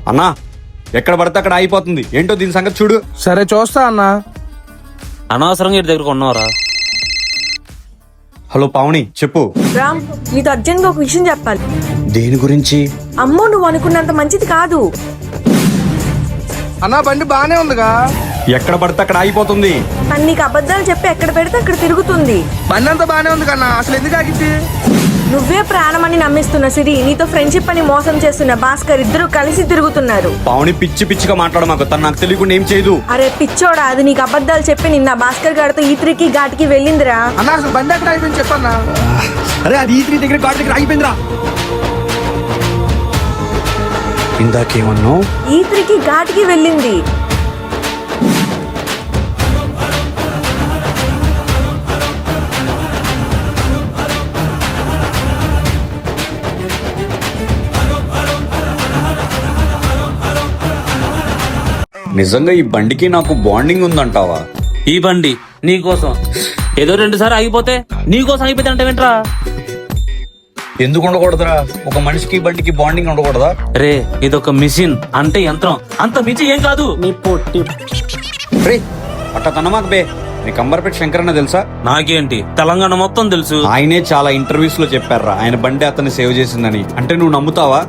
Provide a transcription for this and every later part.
అన్నా ఎక్కడ పడితే అక్కడ అయిపోతుంది, ఏంటో దీని సంగతి చూడు. సరే చూస్తా అన్నా. అనవసరంగా ఇంటి దగ్గర కొన్నావురా. హలో పావని, చెప్పు. రామ్, నీతో అర్జెంట్ గా ఒక విషయం చెప్పాలి. దేని గురించి? అమ్మో, నువ్వు అనుకున్నంత మంచిది కాదు. అన్నా బండి బానే ఉందిగా. ఎక్కడ పడితే అక్కడ అయిపోతుంది. తను నీకు అబద్ధాలు చెప్పి ఎక్కడ పెడితే అక్కడ తిరుగుతుంది. బండి అంతా బానే ఉంది కన్నా, అసలు ఎందుకు ఆగిద్ది? నువ్వే ప్రాణమని నమ్మిస్తున్న సిరి, నీతో ఫ్రెండ్షిప్ అని మోసం చేస్తున్న భాస్కర్ ఇద్దరు కలిసి తిరుగుతున్నారు. పావని పిచ్చి పిచ్చిగా మాట్లాడ మాకు, తను నాకు తెలియకుండా ఏం చేయదు. అరే పిచ్చోడా, అది నీకు అబద్ధాలు చెప్పి నిన్న భాస్కర్ గారితో ఈత్రికి ఘాటికి వెళ్ళిందిరా. అన్నా అసలు బండి ఎక్కడ అయిపోయింది చెప్పన్నా. అరే అది ఈ దగ్గర ఘాట్ దగ్గర ఆగిపోయిందిరా. ఇందాకేమన్నావు? ఈత్రికి ఘాటికి వెళ్ళింది. నిజంగా ఈ బండికి నాకు బాండింగ్ ఉందంటావా? ఈ బండి నీకోసం ఏదో 2 సార్లు ఆగిపోతే నీకోసం ఆగిపోతే అంటే వింటరా. ఎందుకు ఉండకూడదురా? ఒక మనిషికి ఈ బండికి బాండింగ్ ఉండకూడదా? రే ఇదొక మిషన్ అంటే యంత్రం, అంత మించి ఏం కాదు. రే అట్ట తనమాక బే. నీకు అంబర్పేట శంకరన్న తెలుసా? నాకేంటి, తెలంగాణ మొత్తం తెలుసు. ఆయనే చాలా ఇంటర్వ్యూస్ లో చెప్పారా ఆయన బండి అతన్ని సేవ్ చేసిందని. అంటే నువ్వు నమ్ముతావా?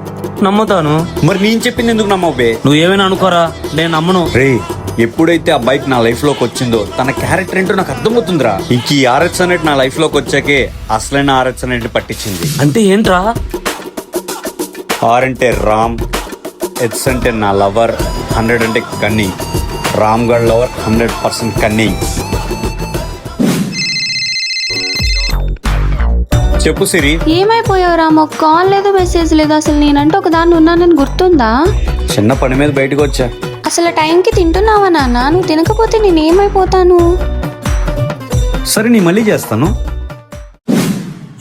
నమ్ముతాను. మరి నేను చెప్పింది ఎందుకు నమ్మవు బే? నువ్వు ఏమైనా అనుకోరా, నేను నమ్మను. రే ఎప్పుడైతే ఆ బైక్ నా లైఫ్ లోకి వచ్చిందో తన క్యారెక్టర్ ఏంటో నాకు అర్థమవుతుందిరా. ఇంక ఈ ఆర్ఎక్స్ అనేది నా లైఫ్ లోకి వచ్చాకే అసలైన ఆర్ఎక్స్ అనేది పట్టించింది. అంటే ఏంట్రా? ఆర్ అంటే రామ్, ఎక్స్ అంటే నా లవర్, 100 అంటే కన్నింగ్. రామ్ గడ్ లవర్ 100% కన్నింగ్. చెప్పు సిరి. ఏమైపోయావు రామ్? ఒక కాల్ లేదు, మెసేజ్ లేదు. అసలు నేనంటే ఒక దాన్ని ఉన్నానని గుర్తుందా? చిన్న పని మీద బయటకు వచ్చా. అసలు టైంకి తింటున్నావా నాన్న? నువ్వు తినకపోతే నేనేమైపోతాను? సరే నీ మళ్ళీ చేస్తాను.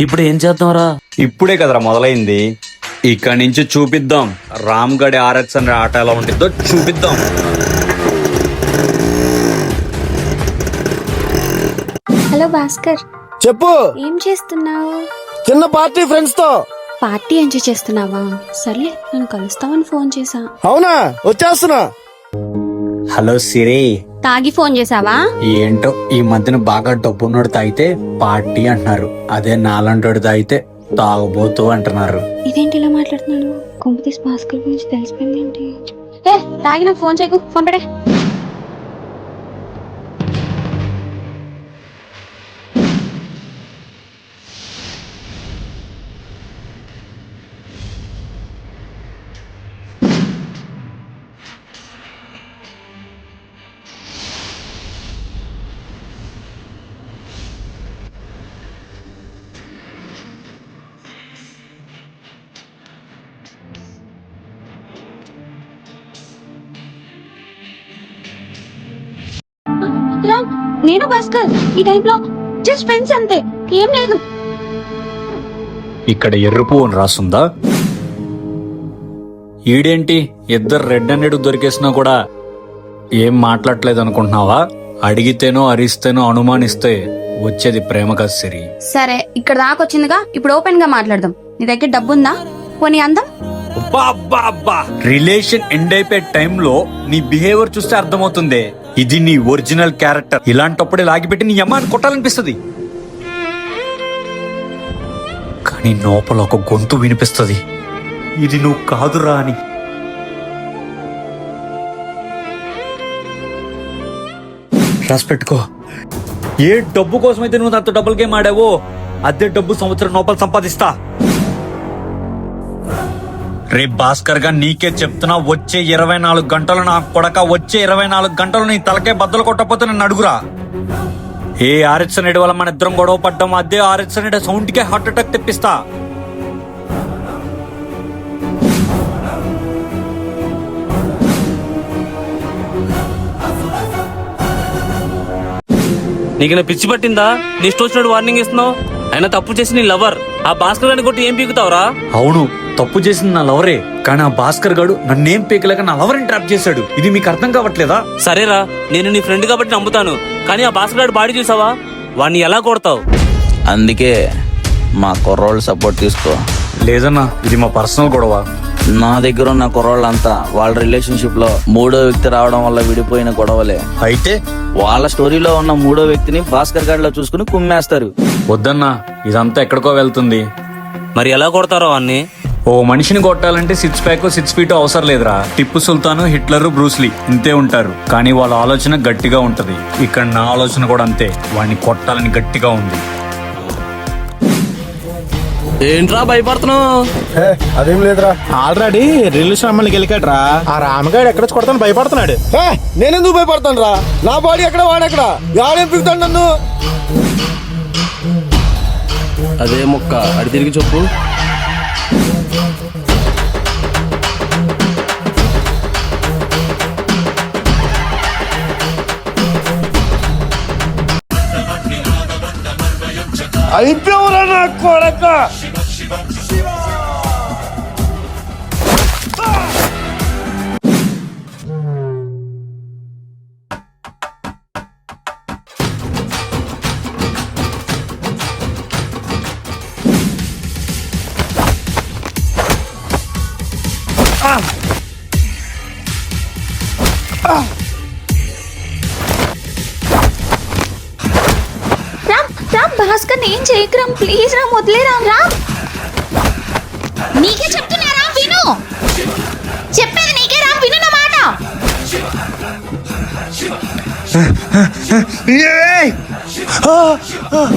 ఇప్పుడు ఏం చేద్దాంరా? ఇప్పుడే కదరా మొదలైంది. ఇక్కడి నుంచి చూపిద్దాం రామ్ గడి ఆర్ఎక్స్ అనే ఆట ఎలా ఉంటుందో చూపిద్దాం. హలో భాస్కర్, చెప్పు. ఏం చేస్తున్నావు? చిన్న పార్టీ ఫ్రెండ్స్ తో. పార్టీ ఎంజాయ్ చేస్తున్నావా? సర్లే, నన్ను కలుస్తావని ఫోన్ చేసా. అవునా, వచ్చేస్తున్నా. హలో సిరి. తాగి ఫోన్ చేసావా? ఏంటో ఈ మధ్యన బాగా డబ్బున్నోడు తాగితే పార్టీ అంటున్నారు, అదే నాలంటోడు తాగితే తాగబోతూ అంటున్నారు. ఇదేంటి ఇలా మాట్లాడుతున్నాడు? కొంపతీసి భాస్కర్ గురించి తెలిసిపోయింది ఏంటి? ఏ తాగి నాకు ఫోన్ చేయకు, ఫోన్ పెడే. నేను భాస్కర్ ఈ టైంలో జస్ట్ ఫ్రెండ్స్ అంతే, ఏం లేదు. ఇక్కడ ఎర్రపు అని రాసుందా? ఈడేంటి ఇద్దరు రెడ్ హండ్రెడ్ దొరికేసినా కూడా ఏం మాట్లాడలేదు అనుకుంటున్నావా? అడిగితేనో అరిస్తేనో అనుమానిస్తే వచ్చేది ప్రేమ కాదు సిరి. సరే, ఇక్కడ దాకా వచ్చిందిగా, ఇప్పుడు ఓపెన్ గా మాట్లాడదాం. నీ దగ్గర డబ్బుందా? పోనీ అందం? రిలేషన్ ఎండ్ అయిపోయే టైంలో నీ బిహేవియర్ చూస్తే అర్థమవుతుంది ఇది నీ ఒరిజినల్ క్యారెక్టర్. ఇలాంటప్పుడే లాగిపెట్టి నీ అమ్మాని కొట్టాలనిపిస్తుంది, కానీ లోపల ఒక గొంతు వినిపిస్తుంది, ఇది నువ్వు కాదురా అని. రాసి పెట్టుకో. ఏ డబ్బు కోసమైతే నువ్వు నాతో డబుల్ గేమ్ ఆడావో అదే డబ్బు సంవత్సరం లోపల సంపాదిస్తా. రే భాస్కర్ గా నీకే చెప్తున్నా, వచ్చే 24 గంటలు నా కొడక, వచ్చే 24 గంటలు నీ తలకే బద్దలు కొట్టకపోతే నన్ను అడుగురా. ఏ ఆర్ఎక్స్ అనేది వల్ల మన ఇద్దరం గొడవ పడ్డాం, అదే ఆర్ఎక్స్ అనే సౌండ్ కే హార్ట్ అటాక్ తెప్పిస్తా. నీకు నా పిచ్చి పట్టిందా? నీ ఇష్టం వచ్చినట్టు వార్నింగ్ ఇస్తున్నావు. అయినా తప్పు చేసి నీ లవర్ ఆ భాస్కర్ గారిని కొట్టి ఏం పీకుతావురా? అవును, తప్పు చేసింది నా లవరే, కానీ ఆ భాస్కర్ గాడు నన్నేం పీకలేక నా లవర్ ట్రాప్ చేశాడు. ఇది మీకు అర్థం కావట్లేదా? సరేరా, నేను నీ ఫ్రెండ్ కాబట్టి నమ్ముతాను, కానీ ఆ భాస్కర్ గారి బాడీ చూసావా? వాడిని ఎలా కొడతావు? అందుకే మా కుర్రోళ్ళు సపోర్ట్ తీసుకో. లేదన్నా, ఇది మా పర్సనల్ గొడవ. నా దగ్గర ఉన్న కుర్రోళ్ళంతా వాళ్ళ రిలేషన్షిప్ లో మూడో వ్యక్తి రావడం వల్ల విడిపోయిన గొడవలే. అయితే వాళ్ళ స్టోరీలో ఉన్న మూడో వ్యక్తిని భాస్కర్ గాడిలో చూసుకుని కుమ్మేస్తారు. వద్దన్నా, ఇదంతా ఎక్కడికో వెళ్తుంది. మరి ఎలా కొడతారో వాన్ని? ఓ మనిషిని కొట్టాలంటే 6 ప్యాక్ 6 ఫీట్ అవసరం లేదురా. టిప్పు సుల్తాను, హిట్లర్, బ్రూస్లీ ఇంతే ఉంటారు, కానీ వాళ్ళ ఆలోచన గట్టిగా ఉంటది. ఇక్కడ నా ఆలోచన కూడా అంతే, వాడిని కొట్టాలని గట్టిగా ఉంది. ఏంట్రా భయపడుతున్నావు? అదేం లేదురా. ఆల్రెడీ రిలీజ్ అమ్మని గెలికాడ్రా. ఆ రామగాడు ఎక్కడ కొడతాను భయపడుతున్నాడు. నేనెందుకు భయపడతాను రా? నా బాడీ ఎక్కడ వాడెక్కడ యాడేం పిగుతాడు నన్ను? అదే ముక్క అడి తిరిగి చెప్పు. అయిపోవరా నా కొడక. రామ్ భాస్కర్ ఏం చేయకు రామ్, ప్లీజ్ రామ్, వదిలే రామ్. రామ్ నీకే చెప్తున్నా రామ్, విను. చెప్పేది నీకే రామ్, విను నా మాట.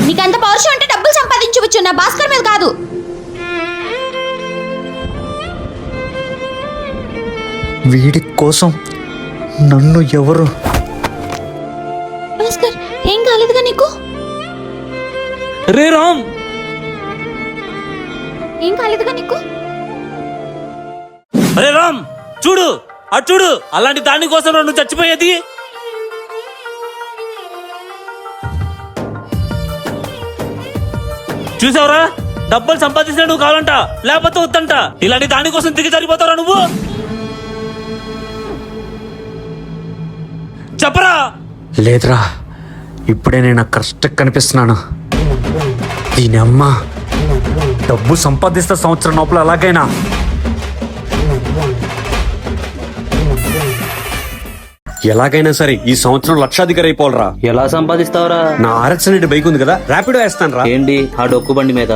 నీకంత పౌరుషం అంటే డబ్బులు సంపాదించవచ్చు, నా భాస్కర్ మీద కాదు. వీడి కోసం నన్ను ఎవరు? భాస్కర్ ఏం కాలేదుగా నీకు? రే రామ్, ఏం కాలేదుగా నీకు? అరే రామ్ చూడు, అటు చూడు. అలాంటి దాని కోసం నువ్వు చచ్చిపోయేది. చూసావురా, డబ్బులు సంపాదించిన నువ్వు కావాలంట, లేకపోతే వద్దంట. ఇలాంటి దానికోసం దిగి జరిగిపోతావురా నువ్వు. చెప్పరా. లేదురా, ఇప్పుడే నేను కరెక్ట్ కనిపిస్తున్నాను. దీని అమ్మ డబ్బు సంపాదిస్తే సంవత్సరం లోపల ఎలాగైనా సరే ఈ సంవత్సరం లక్షాధికారి అయిపోవాలరా. ఎలా సంపాదిస్తావురా? నా RX బైక్ ఉంది కదా, ర్యాపిడో వేస్తాను రా. ఏంటి ఆ డొక్కు బండి మీద?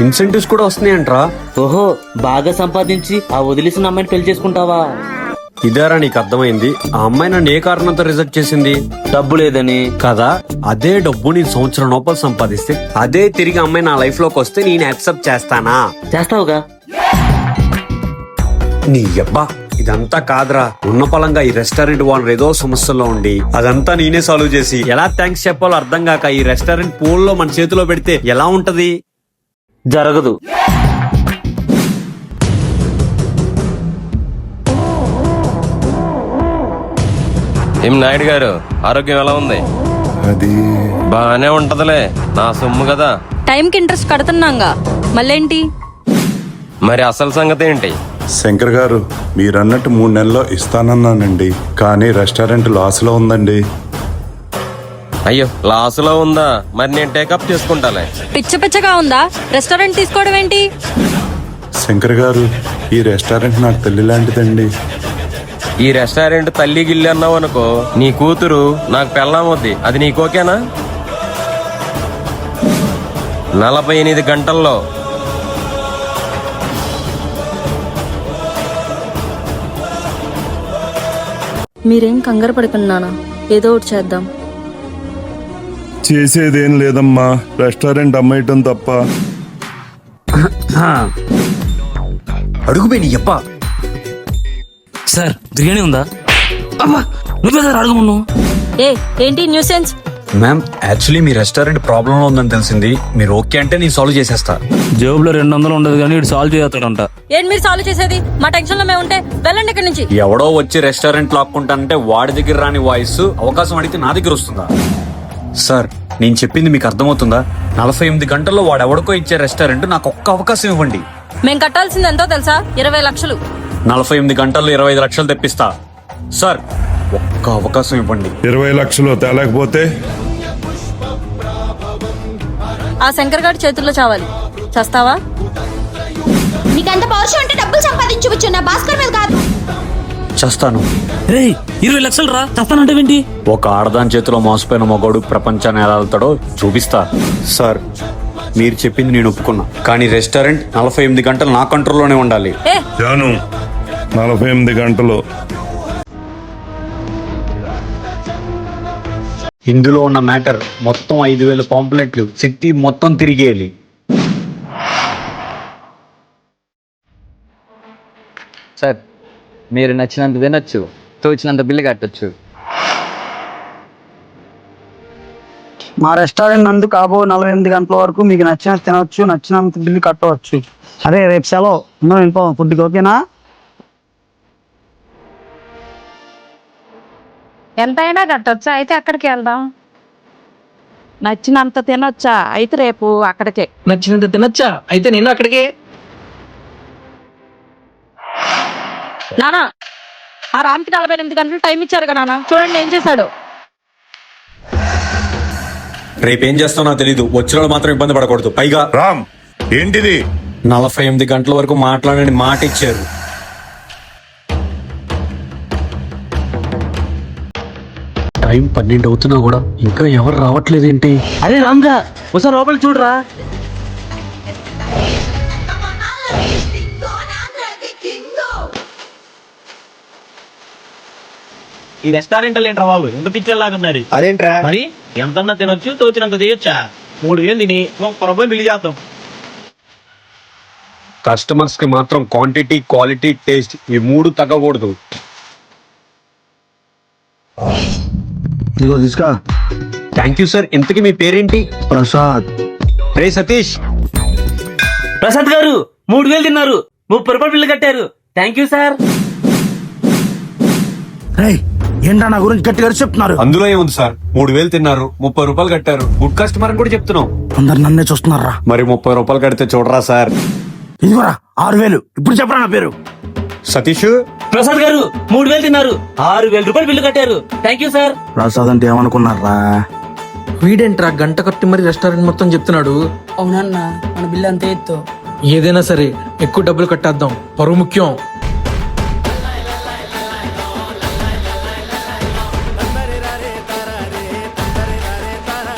ఇన్సెంటివ్స్ కూడా వస్తున్నాయంట్రా. ఓహో, బాగా సంపాదించి ఆ వదిలేసిన అమ్మాయిని పెళ్లి చేసుకుంటావా? ఇదారా నీకు అర్థమైంది? ఆ అమ్మాయి నన్ను ఏ కారణంతో రిజెక్ట్ చేసింది? డబ్బు లేదని కదా. అదే డబ్బు నేను సంవత్సరం లోపల సంపాదిస్తే, అదే తిరిగి అమ్మాయి నా లైఫ్ లోకి వస్తే నేను యాక్సెప్ట్ చేస్తానా? చేస్తావుగా. నీ అబ్బా, ఇదంతా కాదురా. ఉన్న పలంగా ఈ రెస్టారెంట్ ఓనర్ ఏదో సమస్యలో ఉండి అదంతా నేనే సాల్వ్ చేసి ఎలా థ్యాంక్స్ చెప్పాలో అర్థం కాక ఈ రెస్టారెంట్ పూల్లో మన చేతిలో పెడితే ఎలా ఉంటది? జరగదు. ఏం నాయుడు గారు, ఆరోగ్యం ఎలా ఉంది? అది బాగానే ఉంటదిలే, నా సొమ్ము కదా. టైంకి ఇంట్రెస్ట్ కడుతున్నాగా, మళ్ళేంటి? మరి అసలు సంగతి ఏంటి? శంకర్ గారు, మీరన్నట్టు 3 నెలల్లో ఇస్తానన్నానండి, కానీ రెస్టారెంట్ లాస్ లో ఉందండి. అయ్యో, లాసులో ఉందా? మరి నేను టేకప్ చేసుకుంటాలే. పిచ్చ పిచ్చగా ఉందా? రెస్టారెంట్ తీసుకోవడం ఏంటి? శంకర్ గారు, ఈ రెస్టారెంట్ నాకు తల్లి లాంటిదండి. ఈ రెస్టారెంట్ తల్లి గిల్లి అన్నావు అనుకో, నీ కూతురు నాకు పెళ్ళామొద్ది. అది నీకు ఓకేనా? 48 గంటల్లో మీరేం కంగారు పడుకున్నానా, ఏదో ఒకటి చేద్దాం. చేసేదేం లేదమ్మా, రెస్టారెంట్ అమ్మేయటం తప్ప. అడుగుబే నీ అబ్బా. సార్ బిర్యానీ ఉందా? అబ్బా, నువ్వే సార్ అడగమను. ఏంటి న్యూసెన్స్? మ్యామ్, యాక్చువల్లీ మీ రెస్టారెంట్ ప్రాబ్లం లో ఉందని తెలిసింది. మీరు ఓకే అంటే నేను సాల్వ్ చేసేస్తా. జేబులో 200 ఉండదు కానీ ఇటు సాల్వ్ చేస్తాడంట. ఏంటి మీరు సాల్వ్ చేసేది? మా టెన్షన్ లో మేము ఉంటే వెళ్ళండి ఇక్కడి నుంచి. ఎవడో వచ్చి రెస్టారెంట్ లాక్కుంటానంటే వాడి దగ్గర రాని వాయిస్ అవకాశం అడిగితే నా దగ్గర వస్తుందా? సార్, నేను చెప్పింది మీకు అర్థమవుతుందా? 48 గంటల్లో వాడు ఎవడికో ఇచ్చే రెస్టారెంట్ నాకు ఒక్క అవకాశం ఇవ్వండి. మేము కట్టాల్సింది ఎంతో తెలుసా? 20 లక్షలు. 48 గంటల్లో 25 లక్షలు తెప్పిస్తా. సార్, ఒక్క అవకాశం ఇవ్వండి. 20 లక్షలు తేలేకపోతే ఆ శంకర్ గారి చేతుల్లో చావాలి. చేస్తావా? నీకంత పౌరుషం అంటే డబ్బులు సంపాదించవచ్చు, నా భాస్కర్ మీద కాదు. చేస్తాను. రే 20 లక్షలు రా, చస్తానంటే ఒక ఆడదాని చేతిలో మోసపోయిన మగోడు ప్రపంచాన్ని ఎలా వెళ్తాడో చూపిస్తా. సార్, మీరు చెప్పింది నేను ఒప్పుకున్నా, కానీ రెస్టారెంట్ 48 గంటలు నా కంట్రోల్లోనే ఉండాలి. జాను 48 గంటలు. ఇందులో ఉన్న మ్యాటర్ మొత్తం 5,000 పాంప్లెట్లు సిటీ మొత్తం తిరిగేయాలి. సార్, మీరు నచ్చినంత తినొచ్చు, తోచినంత బిల్లు కట్టొచ్చు. మా రెస్టారెంట్ నందు కాబో 48 గంటల వరకు మీకు నచ్చినంత తినవచ్చు, నచ్చినంత బిల్లు కట్టవచ్చు. అరే రేపు సెలవు, వెళ్ళిపో ఫుడ్కి, ఓకేనా? ఎంతైనా కట్టొచ్చా? అయితే అక్కడికి వెళ్దాం. నచ్చినంత తినొచ్చా? అయితే రేపు అక్కడికే. నచ్చినంత తినొచ్చా? అయితే నేను అక్కడికి. నానా, ఆ రామ్కి 48 గంటలు టైం ఇచ్చారు కదా నాన్న, చూడండి ఏం చేశాడు. రేపేం చేస్తానో తెలీదు, వచ్చిన వాళ్ళు మాత్రం ఇబ్బంది పడకూడదు. పైగా రామ్, ఏంటిది? 48 గంటల వరకు మాట్లాడని మాట ఇచ్చారు. టైం 12 అవుతున్నా కూడా ఇంకా ఎవరు రావట్లేదేంటి? అరే రామ్గా, ఒకసారి లోపల చూడరా. ఈ రెస్టారెంట్ ఏంట్రా బాబు, ఎంత పిచ్చర్లాగా ఉన్నారు. అదేంట్రా మరి ఎంతన్నా తినొచ్చు, తోచినంత చేయొచ్చా? 3,000 తిని ₹1 బిల్లు చేద్దాం. కస్టమర్స్ కి మాత్రం క్వాంటిటీ, క్వాలిటీ, టేస్ట్ ఈ 3 తగ్గకూడదు. ఇదిగో తీసుకో. Thank you sir. ఇంతకీ మీ పేరేంటి? ప్రసాద్. రే సతీష్. ప్రసాద్ గారు 3,000 తిన్నారు, ₹30 బిల్లు కట్టారు. Thank you sir. ఏంటా నా గురించి గట్టిగా చెప్తున్నారు? అందులో ఏముంది సార్, 3,000 తిన్నారు, ₹30 కట్టారు. గుడ్ కస్టమర్ అని కూడా చెప్తున్నాం. అందరు నన్నే చూస్తున్నారా? మరి ₹30 కడితే చూడరా సార్. ఇదిగోరా 6,000. ఇప్పుడు చెప్పరా నా పేరు? సతీష్. ప్రసాద్ గారు 3,000 తిన్నారు, ₹6,000 బిల్లు కట్టారు. Thank you sir. ప్రసాద్ అంటే ఏమనుకున్నారా? వీడేంట్రా గంట కట్టి మరి రెస్టారెంట్ మొత్తం చెప్తున్నాడు. అవునన్నా, మన బిల్లు అంతే ఎత్తు. ఏదైనా సరే ఎక్కువ డబ్బులు కట్టేద్దాం, పరువు ముఖ్యం.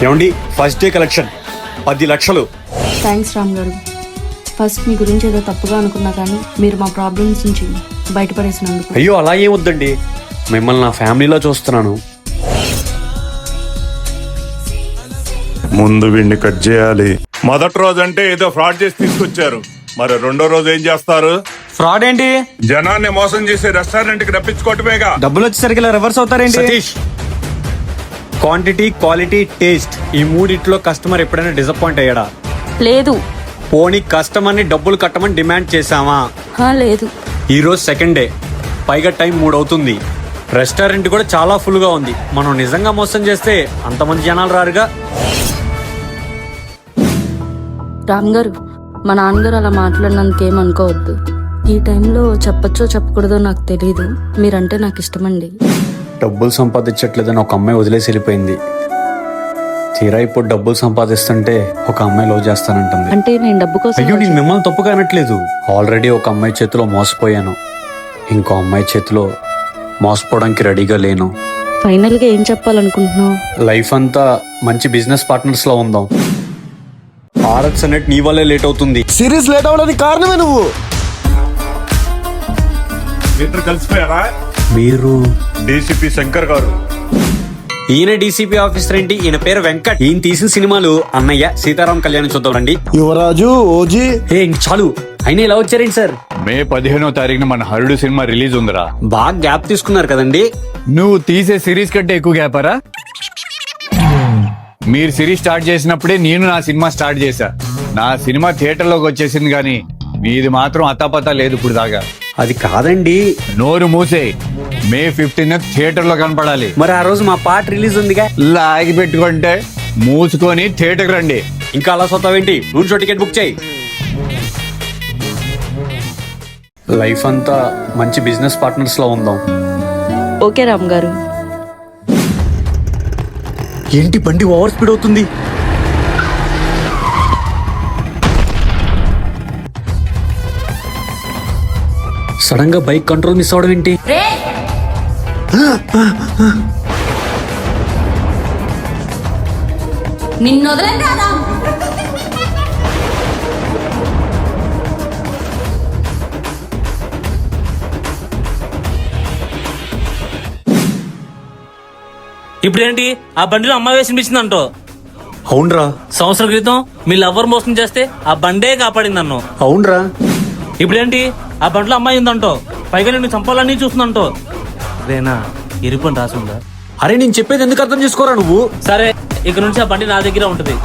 ఏమండి, ఫస్ట్ డే కలెక్షన్ 10 లక్షలు. థ్యాంక్స్ రామ్ గారు. ఫస్ట్ మీ గురించి ఏదో తప్పుగా అనుకున్నా కానీ మీరు మా ప్రాబ్లమ్స్ నుంచి బయటపడేసినందుకు. అయ్యో అలా ఏమొద్దండి, మిమ్మల్ని నా ఫ్యామిలీలో చూస్తున్నాను. ముందు వీడిని కట్ చేయాలి. మొదటి రోజు అంటే ఏదో ఫ్రాడ్ చేసి తీసుకొచ్చారు, మరి రెండో రోజు ఏం చేస్తారు? ఫ్రాడ్ ఏంటి? జనాన్ని మోసం చేసి రెస్టారెంట్ కి రప్పించుకోవటమేగా. డబ్బులు వచ్చేసరికి ఇలా రివర్స్ అవుతారేంటి? సతీష్, క్వాంటిటీ, క్వాలిటీ, టేస్ట్ ఈ 3 కస్టమర్ ఎప్పుడైనా డిసప్పాయింట్ అయ్యాడా? లేదు. పోనీ కస్టమర్ ని డబ్బులు కట్టమని డిమాండ్ చేశామా? లేదు. ఈ రోజు సెకండ్ డే, పైగా టైం 3 అవుతుంది. రెస్టారెంట్ కూడా చాలా ఫుల్ గా ఉంది. మనం నిజంగా మోసం చేస్తే అంతమంది జనాలు రారుగా. రామ్ గారు, మా నాన్నగారు అలా మాట్లాడినందుకేం అనుకోవద్దు. ఈ టైంలో చెప్పచ్చో చెప్పకూడదో నాకు తెలియదు. మీరంటే నాకు ఇష్టమండి. డబ్బులు సంపాదించట్లేదని ఒక అమ్మాయి వదిలేసి వెళ్ళిపోయింది. తీరా ఇప్పుడు డబ్బులు సంపాదిస్తుంటే ఒక అమ్మాయి లవ్ చేస్తానంటుంది. అంటే నేను డబ్బు కోసం. అయ్యో, నేను మిమ్మల్ని తప్పుగా అనట్లేదు. ఆల్రెడీ ఒక అమ్మాయి చేతిలో మోసపోయాను, ఇంకో అమ్మాయి చేతిలో మోసపోవడానికి రెడీగా లేను. ఫైనల్ గా ఏం చెప్పాలనుకుంటున్నావు? లైఫ్ అంతా మంచి బిజినెస్ పార్ట్నర్స్ లో ఉందాం. ఆర్ఎక్స్ అన్నట్టు నీ వల్లే లేట్ అవుతుంది. సిరీస్ లేట్ అవడానికి కారణమే నువ్వు. ఇద్దరు కలిసిపోయారా? మీరు డీసీపీ శంకర్ గారు. ఈయన డీసీపీ ఆఫీసర్ ఏంటి? ఈయన పేరు వెంకట్. ఈయన తీసిన సినిమాలు అన్నయ్య, సీతారాం కళ్యాణ్ చూద్దాం రండి. యువరాజు, ఓజీ. ఇంక చాలు, అయినా ఇలా వచ్చారేంటి సార్? మే 15వ తారీఖున మన హరుడు సినిమా రిలీజ్ ఉందిరా. బాగా గ్యాప్ తీసుకున్నారు కదండి. నువ్వు తీసే సిరీస్ కంటే ఎక్కువ గ్యాపరా? మీరు సిరీస్ స్టార్ట్ చేసినప్పుడే నేను నా సినిమా స్టార్ట్ చేశా. నా సినిమా థియేటర్లోకి వచ్చేసింది కానీ మీది మాత్రం అతాపతా లేదు ఇప్పుడు దాకా. అది కాదండి. నోరు మూసే. మే 15 థియేటర్ లో కనపడాలి. మరి ఆ రోజు మా పాట రిలీజ్ ఉందిగా. లాగి పెట్టుకుంటే మూసుకొని థియేటర్ రండి. ఇంకా అలా సొత్తావేంటి? రూమ్ షో టికెట్ బుక్ చేయి. లైఫ్ అంతా మంచి బిజినెస్ పార్ట్నర్స్ లో ఉందాం. ఓకే రామ్ గారు. ఏంటి బండి ఓవర్ స్పీడ్ అవుతుంది? సడన్ గా బైక్ కంట్రోల్ మిస్ అవడం ఏంటి? నిన్ను వదలం కదా. ఇప్పుడేంటి ఆ బండిలో అమ్మాయి వేసి వినిపించిందంటో. అవునరా. సంవత్సరం క్రితం మీ లవ్వర్ మోసం చేస్తే ఆ బండే కాపాడింది అన్నో. అవునరా. ఇప్పుడేంటి ఆ బండిలో అమ్మాయి ఉందంటో, పైగా నేను చంపాలని చూస్తుందంటో. రేనా ఇరుపని రాసుందా? అరే నేను చెప్పేది ఎందుకు అర్థం చేసుకోరా నువ్వు? సరే ఇక నుంచి ఆ బండి నా దగ్గర ఉంటది.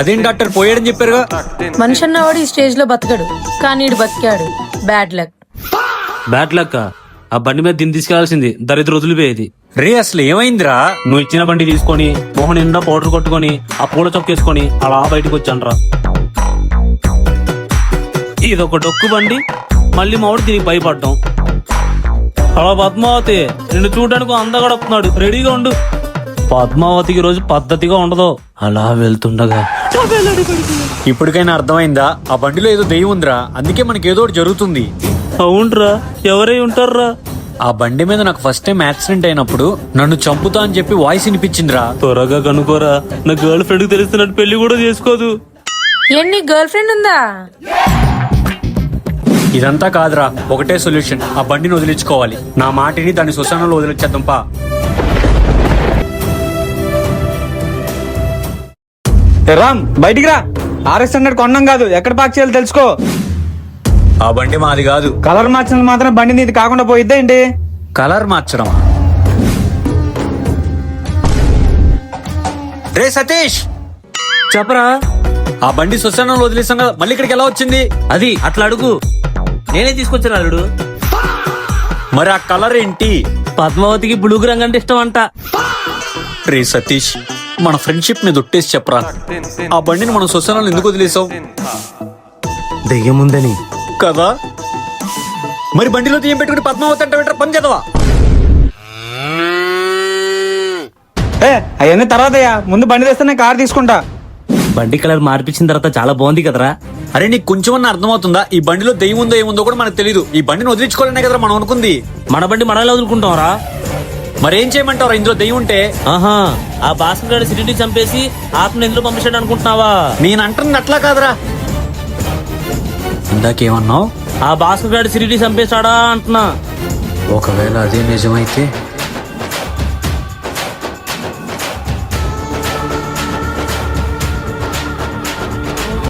అదేం డాక్టర్ పోయాడని చెప్పారుగా? మనిషి అన్నవాడు ఈ స్టేజ్ లో బతకడు, కానీ ఈడు బతికాడు. Bad luck. Bad luck. ఆ బండి మీద దీన్ని తీసుకెళ్లాల్సింది, దరిద్ర వదిలిపోయేది. రే అసలు ఏమైందిరా? నువ్వు ఇచ్చిన బండి తీసుకొని మోహన్ నిండా పౌడర్ కొట్టుకొని ఆ పూల చొక్కేసుకొని అలా బయటకు వచ్చానరా. ఇదొక డొక్కు బండి, మళ్ళీ మావాడు దీనికి భయపడ్డాం. అలా పద్మావతి నిన్ను చూడడానికి అందగాడు వస్తున్నాడు, రెడీగా ఉండు. పద్మావతికి రోజు పద్ధతిగా ఉండదు. అలా వెళ్తుండగా ఇప్పటికైనా అర్థమైందా? ఆ బండిలో ఏదో దెయ్యం ఉందిరా, అందుకే మనకి ఏదో ఒకటి జరుగుతుంది. అవునరా, ఎవరై ఉంటారా? ఆ బండి మీద నాకు ఫస్ట్ టైం యాక్సిడెంట్ అయినప్పుడు నన్ను చంపుతా అని చెప్పి వాయిస్ వినిపించిందిరా. త్వరగా కనుకోరా, నా గర్ల్ ఫ్రెండ్ కి తెలుస్తున్నట్టు పెళ్లి కూడా చేసుకోదు. ఏంటి గర్ల్ ఫ్రెండ్ ఉందా? ఇదంతా కాదురా, ఒకటే సొల్యూషన్, ఆ బండిని వదిలించుకోవాలి. నా మాటిని దాని శ్మశానంలో వదిలించేద్దాం పా. రామ్ బయటికి రా. RS 100 కొన్నాం కాదు, ఎక్కడ పార్క్ చేయాలో తెలుసుకో. ఆ బండి మాది కాదు. కలర్ మార్చిన మాత్రం బండి నీది కాకుండా పోయిద్దా ఏంటి? కలర్ మార్చడం? రే సతీష్ చెప్పరా. ఆ బండి శ్మశానంలో వదిలేసాం కదా, మళ్ళీ ఇక్కడికి ఎలా వచ్చింది? అది అట్లా అడుగు, నేనే తీసుకొచ్చాను అల్లుడు. మరి ఆ కలర్ ఏంటి? పద్మావతికి బులుగు రంగు అంటే ఇష్టం అంట. రే సతీష్, మన ఫ్రెండ్షిప్ మీద ఒట్టేసి చెప్పరా, ఆ బండిని మనం శ్మశానంలో ఎందుకు వదిలేసాం? దెయ్యం ఉందని కదా. మరి బండిలో దెయ్యం పెట్టుకుని పద్మావతి అంటే పని చేద్దావా? అవన్నీ తర్వాతయ్యా, ముందు బండి తెస్తే నేను కార్ తీసుకుంటా. బండి కలర్ మార్పించిన తర్వాత చాలా బాగుంది కదరా. అరే నీకు కొంచెం అర్థమవుతుందా? ఈ బండిలో దెయ్యం ఉందో ఏముందో కూడా మనకు తెలియదు. ఈ బండిని వదిలించుకోవాలనే కదరా మనం అనుకుంది. మన బండి మనలో వదులుకుంటాం రా. మరేం చేయమంటారా ఇందులో దెయ్యం ఉంటే? ఆహా, ఆ భాస్కర్ గారి సిటీని చంపేసి ఆత్మని ఎందులో పంపించాడు అనుకుంటున్నావా? నేను అంటుంది అట్లా కాదురా. ఇందాకేమన్నావు? ఆ భాస్కర్ గారి సిటీ చంపేశాడా అంటున్నా. ఒకవేళ అదే నిజమైతే